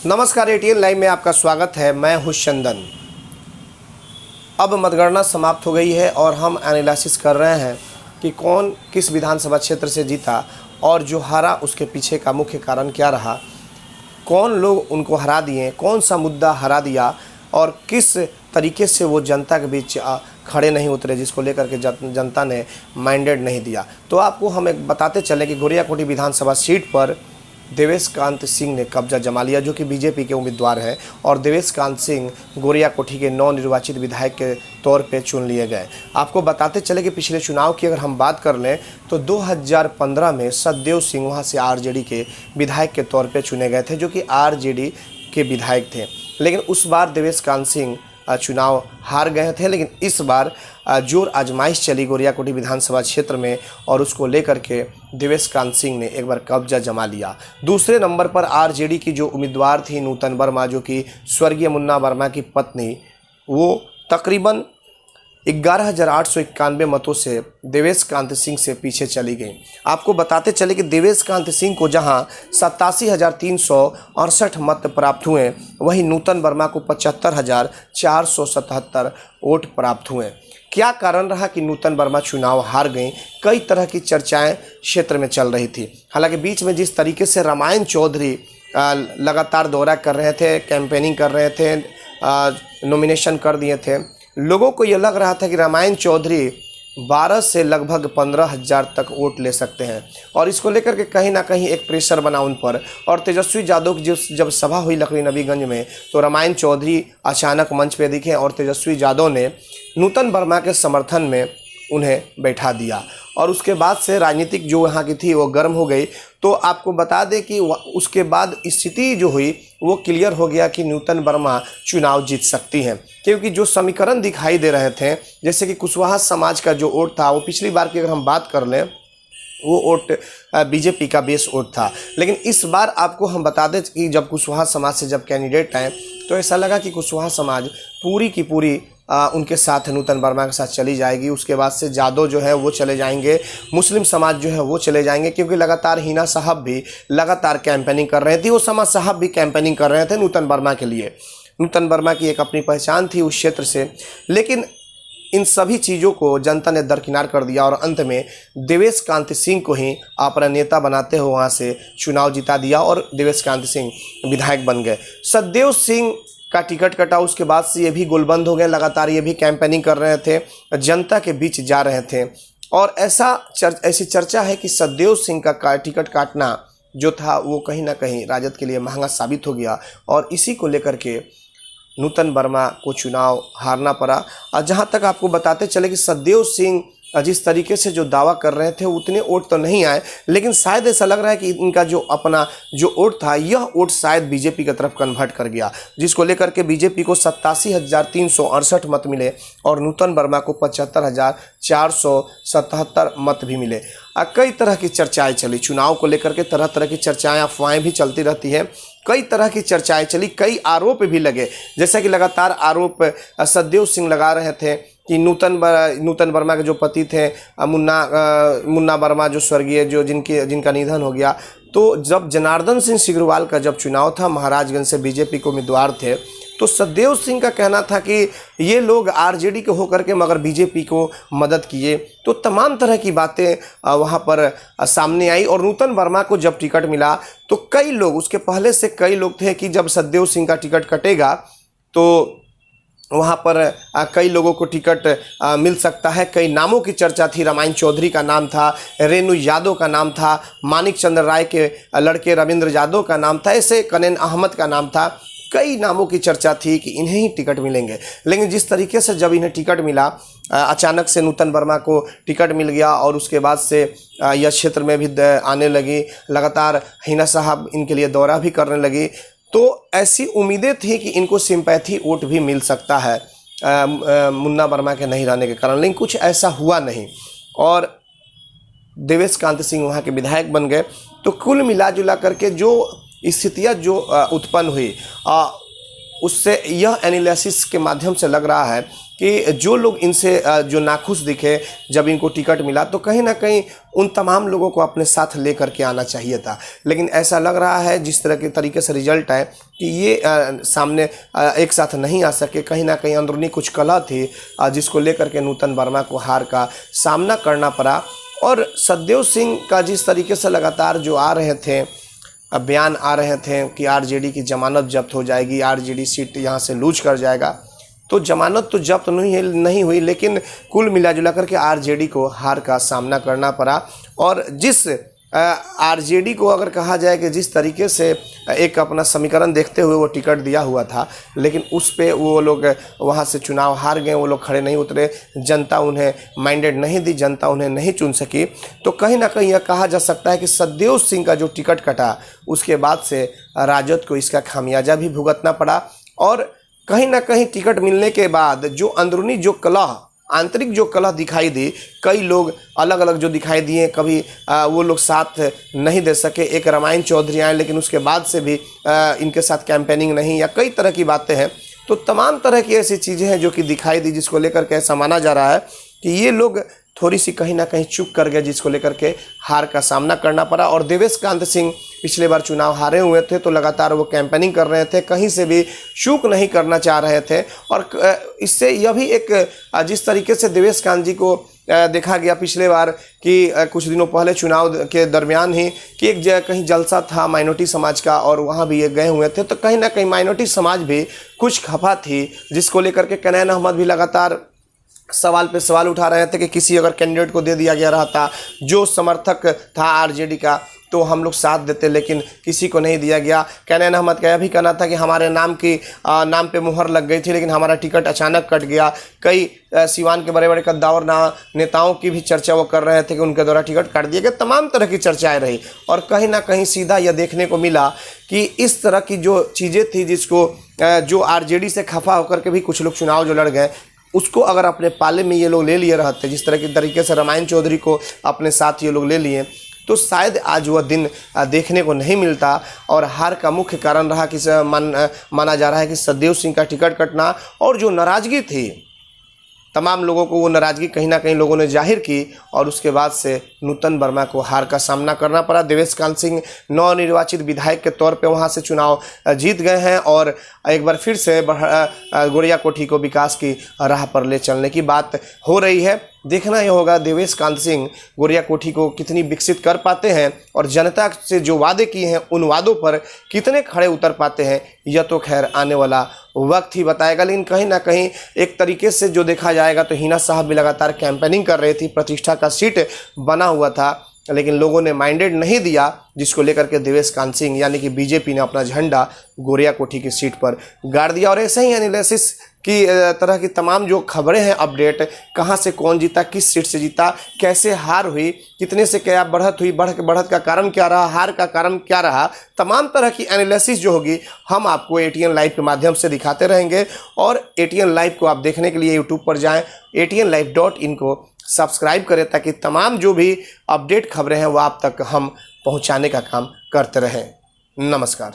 नमस्कार, ATN live में आपका स्वागत है। मैं हूं चंदन। अब मतगणना समाप्त हो गई है और हम एनालिसिस कर रहे हैं कि कौन किस विधानसभा क्षेत्र से जीता और जो हारा उसके पीछे का मुख्य कारण क्या रहा, कौन लोग उनको हरा दिए, कौन सा मुद्दा हरा दिया और किस तरीके से वो जनता के बीच खड़े नहीं उतरे, जिसको लेकर के जनता ने माइंडेड नहीं दिया। तो आपको हम एक बताते चले कि गोरियाकोटी विधानसभा सीट पर देवेश कांत सिंह ने कब्जा जमा लिया, जो कि बीजेपी के उम्मीदवार हैं, और देवेश कांत सिंह गोरियाकोटी के नवनिर्वाचित विधायक के तौर पे चुन लिए गए। आपको बताते चले कि पिछले चुनाव की अगर हम बात कर लें तो 2015 में सतदेव सिंह वहाँ से आरजेडी के विधायक के तौर पे चुने गए थे, जो कि आरजेडी के विधायक थे। लेकिन उस बार देवेश कांत सिंह चुनाव हार गए थे। लेकिन इस बार जोर आजमाइश चली गोरियाकोटी विधानसभा क्षेत्र में और उसको लेकर के देवेश कांत सिंह ने एक बार कब्जा जमा लिया। दूसरे नंबर पर आरजेडी की जो उम्मीदवार थी नूतन वर्मा, जो कि स्वर्गीय मुन्ना वर्मा की पत्नी, वो तकरीबन 11,891 मतों से देवेश कांत सिंह से पीछे चली गई। आपको बताते चले कि देवेश कांत सिंह को जहां 87,368 मत प्राप्त हुए, वहीं नूतन वर्मा को 75,477 वोट प्राप्त हुए। क्या कारण रहा कि नूतन वर्मा चुनाव हार गई? कई तरह की चर्चाएं क्षेत्र में चल रही थी। हालांकि बीच में जिस तरीके से रामायण चौधरी लगातार दौरा कर रहे थे, कैंपेनिंग कर रहे थे, नॉमिनेशन कर दिए थे, लोगों को यह लग रहा था कि रामायण चौधरी 12 से लगभग 15,000 तक वोट ले सकते हैं, और इसको लेकर के कहीं ना कहीं एक प्रेशर बना उन पर। और तेजस्वी यादव की जब सभा हुई लखनी नबीगंज में, तो रामायण चौधरी अचानक मंच पे दिखे और तेजस्वी यादव ने नूतन वर्मा के समर्थन में उन्हें बैठा दिया, और उसके बाद से राजनीतिक जो यहाँ की थी वो गर्म हो गई। तो आपको बता दें कि उसके बाद स्थिति जो हुई वो क्लियर हो गया कि नूतन वर्मा चुनाव जीत सकती हैं, क्योंकि जो समीकरण दिखाई दे रहे थे, जैसे कि कुशवाहा समाज का जो वोट था, वो पिछली बार की अगर हम बात कर लें वो वोट बीजेपी का बेस वोट था। लेकिन इस बार आपको हम बता दें कि जब कुशवाहा समाज से जब कैंडिडेट आए तो ऐसा लगा कि कुशवाहा समाज पूरी की पूरी उनके साथ नूतन वर्मा के साथ चली जाएगी। उसके बाद से जादव जो है वो चले जाएंगे, मुस्लिम समाज जो है वो चले जाएंगे, क्योंकि लगातार हिना साहब भी लगातार कैंपेनिंग कर रहे थे, वो समाज साहब भी कैंपेनिंग कर रहे थे नूतन वर्मा के लिए। नूतन वर्मा की एक अपनी पहचान थी उस क्षेत्र से। लेकिन इन सभी चीज़ों को जनता ने दरकिनार कर दिया और अंत में देवेश कांत सिंह को ही अपना नेता बनाते हुए वहाँ से चुनाव जिता दिया और देवेश कांत सिंह विधायक बन गए। सतदेव सिंह का टिकट कटा, उसके बाद से ये भी गोलबंद हो गए। लगातार ये भी कैंपेनिंग कर रहे थे, जनता के बीच जा रहे थे, और ऐसी चर्चा है कि सतदेव सिंह का टिकट काटना जो था वो कहीं ना कहीं राजद के लिए महंगा साबित हो गया, और इसी को लेकर के नूतन वर्मा को चुनाव हारना पड़ा। और जहाँ तक आपको बताते चले कि सतदेव सिंह जिस तरीके से जो दावा कर रहे थे उतने वोट तो नहीं आए, लेकिन शायद ऐसा लग रहा है कि इनका जो अपना जो वोट था, यह वोट शायद बीजेपी की तरफ कन्वर्ट कर गया, जिसको लेकर के बीजेपी को 87,368 मत मिले और नूतन वर्मा को 75,477 मत भी मिले। कई तरह की चर्चाएं चली चुनाव को लेकर के, तरह तरह की चर्चाएं, अफवाहें भी चलती रहती हैं, कई तरह की चर्चाएं चली, कई आरोप भी लगे। जैसा कि लगातार आरोप सतदेव सिंह लगा रहे थे कि नूतन वर्मा के जो पति थे मुन्ना वर्मा, जो स्वर्गीय, जो जिनका निधन हो गया, तो जब जनार्दन सिंह सिग्रीवाल का जब चुनाव था, महाराजगंज से बीजेपी को उम्मीदवार थे, तो सतदेव सिंह का कहना था कि ये लोग आरजेडी के होकर के मगर बीजेपी को मदद किए। तो तमाम तरह की बातें वहाँ पर सामने आई। और नूतन वर्मा को जब टिकट मिला तो कई लोग, उसके पहले से कई लोग थे कि जब सतदेव सिंह का टिकट कटेगा तो वहाँ पर कई लोगों को टिकट मिल सकता है। कई नामों की चर्चा थी, रामायण चौधरी का नाम था, रेणु यादव का नाम था, मानिक चंद्र राय के लड़के रविंद्र यादव का नाम था, ऐसे कनेन अहमद का नाम था। कई नामों की चर्चा थी कि इन्हें ही टिकट मिलेंगे। लेकिन जिस तरीके से जब इन्हें टिकट मिला, अचानक से नूतन वर्मा को टिकट मिल गया और उसके बाद से यह क्षेत्र में भी आने लगी, लगातार हिना साहब इनके लिए दौरा भी करने लगी, तो ऐसी उम्मीदें थी कि इनको सिंपैथी वोट भी मिल सकता है मुन्ना वर्मा के नहीं रहने के कारण। लेकिन कुछ ऐसा हुआ नहीं और देवेश कांत सिंह वहाँ के विधायक बन गए। तो कुल मिला जुला करके जो स्थितियाँ जो उत्पन्न हुई, उससे यह एनालिसिस के माध्यम से लग रहा है कि जो लोग इनसे जो नाखुश दिखे जब इनको टिकट मिला, तो कहीं ना कहीं उन तमाम लोगों को अपने साथ लेकर के आना चाहिए था। लेकिन ऐसा लग रहा है जिस तरह के तरीके से रिजल्ट है कि ये सामने एक साथ नहीं आ सके। कहीं ना कहीं अंदरूनी कुछ कलह थी जिसको लेकर के नूतन वर्मा को हार का सामना करना पड़ा। और सतदेव सिंह का जिस तरीके से लगातार जो आ रहे थे बयान आ रहे थे कि आरजेडी की जमानत जब्त हो जाएगी, आरजेडी सीट यहाँ से लूज कर जाएगा, तो जमानत तो जब्त नहीं हुई, लेकिन कुल मिलाजुला करके आरजेडी को हार का सामना करना पड़ा। और जिस आरजेडी को अगर कहा जाए कि जिस तरीके से एक अपना समीकरण देखते हुए वो टिकट दिया हुआ था, लेकिन उस पे वो लोग वहाँ से चुनाव हार गए, वो लोग खड़े नहीं उतरे, जनता उन्हें माइंडेड नहीं दी, जनता उन्हें नहीं चुन सकी। तो कहीं ना कहीं यह कहा जा सकता है कि सतदेव सिंह का जो टिकट कटा उसके बाद से राजद को इसका खामियाजा भी भुगतना पड़ा। और कहीं ना कहीं टिकट मिलने के बाद जो अंदरूनी जो कलह, आंतरिक जो कलह दिखाई दी, कई लोग अलग अलग जो दिखाई दिए, कभी वो लोग साथ नहीं दे सके। एक रामायण चौधरी आए लेकिन उसके बाद से भी इनके साथ कैंपेनिंग नहीं, या कई तरह की बातें हैं। तो तमाम तरह की ऐसी चीज़ें हैं जो कि दिखाई दी, जिसको लेकर के ऐसा माना जा रहा है कि ये लोग थोड़ी सी कहीं ना कहीं चुप कर गए, जिसको लेकर के हार का सामना करना पड़ा। और देवेश कांत सिंह पिछले बार चुनाव हारे हुए थे, तो लगातार वो कैंपेनिंग कर रहे थे, कहीं से भी चूक नहीं करना चाह रहे थे। और इससे यह भी एक जिस तरीके से देवेश कांत जी को देखा गया पिछले बार कि कुछ दिनों पहले चुनाव के दरमियान ही कि एक कहीं जलसा था माइनॉरिटी समाज का और वहाँ भी ये गए हुए थे, तो कहीं ना कहीं माइनॉरिटी समाज भी कुछ खफा थी, जिसको लेकर के कनैन अहमद भी लगातार सवाल पे सवाल उठा रहे थे कि किसी अगर कैंडिडेट को दे दिया गया रहता जो समर्थक था आरजेडी का, तो हम लोग साथ देते, लेकिन किसी को नहीं दिया गया। कनैन अहमद का यह भी कहना था कि हमारे नाम पे मुहर लग गई थी, लेकिन हमारा टिकट अचानक कट गया। कई सिवान के बड़े बड़े कद्दावर नेताओं की भी चर्चा वो कर रहे थे कि उनके द्वारा टिकट काट दिए गए। तमाम तरह की चर्चाएं रही और कहीं ना कहीं सीधा यह देखने को मिला कि इस तरह की जो चीज़ें थी, जिसको जो आरजेडी से खफा होकर के भी कुछ लोग चुनाव जो लड़ गए, उसको अगर अपने पाले में ये लोग ले लिए रहते, जिस तरह की तरीके से रामायण चौधरी को अपने साथ ये लोग ले लिए, तो शायद आज वह दिन देखने को नहीं मिलता। और हार का मुख्य कारण रहा कि माना जा रहा है कि सतदेव सिंह का टिकट कटना, और जो नाराज़गी थी तमाम लोगों को, वो नाराज़गी कहीं ना कहीं लोगों ने जाहिर की और उसके बाद से नूतन वर्मा को हार का सामना करना पड़ा। देवेश कांत सिंह नवनिर्वाचित विधायक के तौर पे वहां से चुनाव जीत गए हैं और एक बार फिर से गोरिया कोठी को विकास की राह पर ले चलने की बात हो रही है। देखना यह होगा देवेश कांत सिंह गोरिया कोठी को कितनी विकसित कर पाते हैं और जनता से जो वादे किए हैं उन वादों पर कितने खड़े उतर पाते हैं, यह तो खैर आने वाला वक्त ही बताएगा। लेकिन कहीं ना कहीं एक तरीके से जो देखा जाएगा तो हिना साहब भी लगातार कैंपेनिंग कर रही थी, प्रतिष्ठा का सीट बना हुआ था, लेकिन लोगों ने माइंडेड नहीं दिया, जिसको लेकर के देवेश कांत सिंह यानी कि बीजेपी ने अपना झंडा गोरिया कोठी की सीट पर गाड़ दिया। और ऐसे ही एनालिसिस की तरह की तमाम जो खबरें हैं, अपडेट, कहां से कौन जीता, किस सीट से जीता, कैसे हार हुई, कितने से क्या बढ़त हुई, बढ़त का कारण क्या रहा, हार का कारण क्या रहा, तमाम तरह की एनालिसिस जो होगी हम आपको एटीएन लाइव के माध्यम से दिखाते रहेंगे। और एटीएन लाइव को आप देखने के लिए यूट्यूब पर जाएँ, atnlive.in को सब्सक्राइब करें ताकि तमाम जो भी अपडेट खबरें हैं वो आप तक हम पहुंचाने का काम करते रहें। नमस्कार।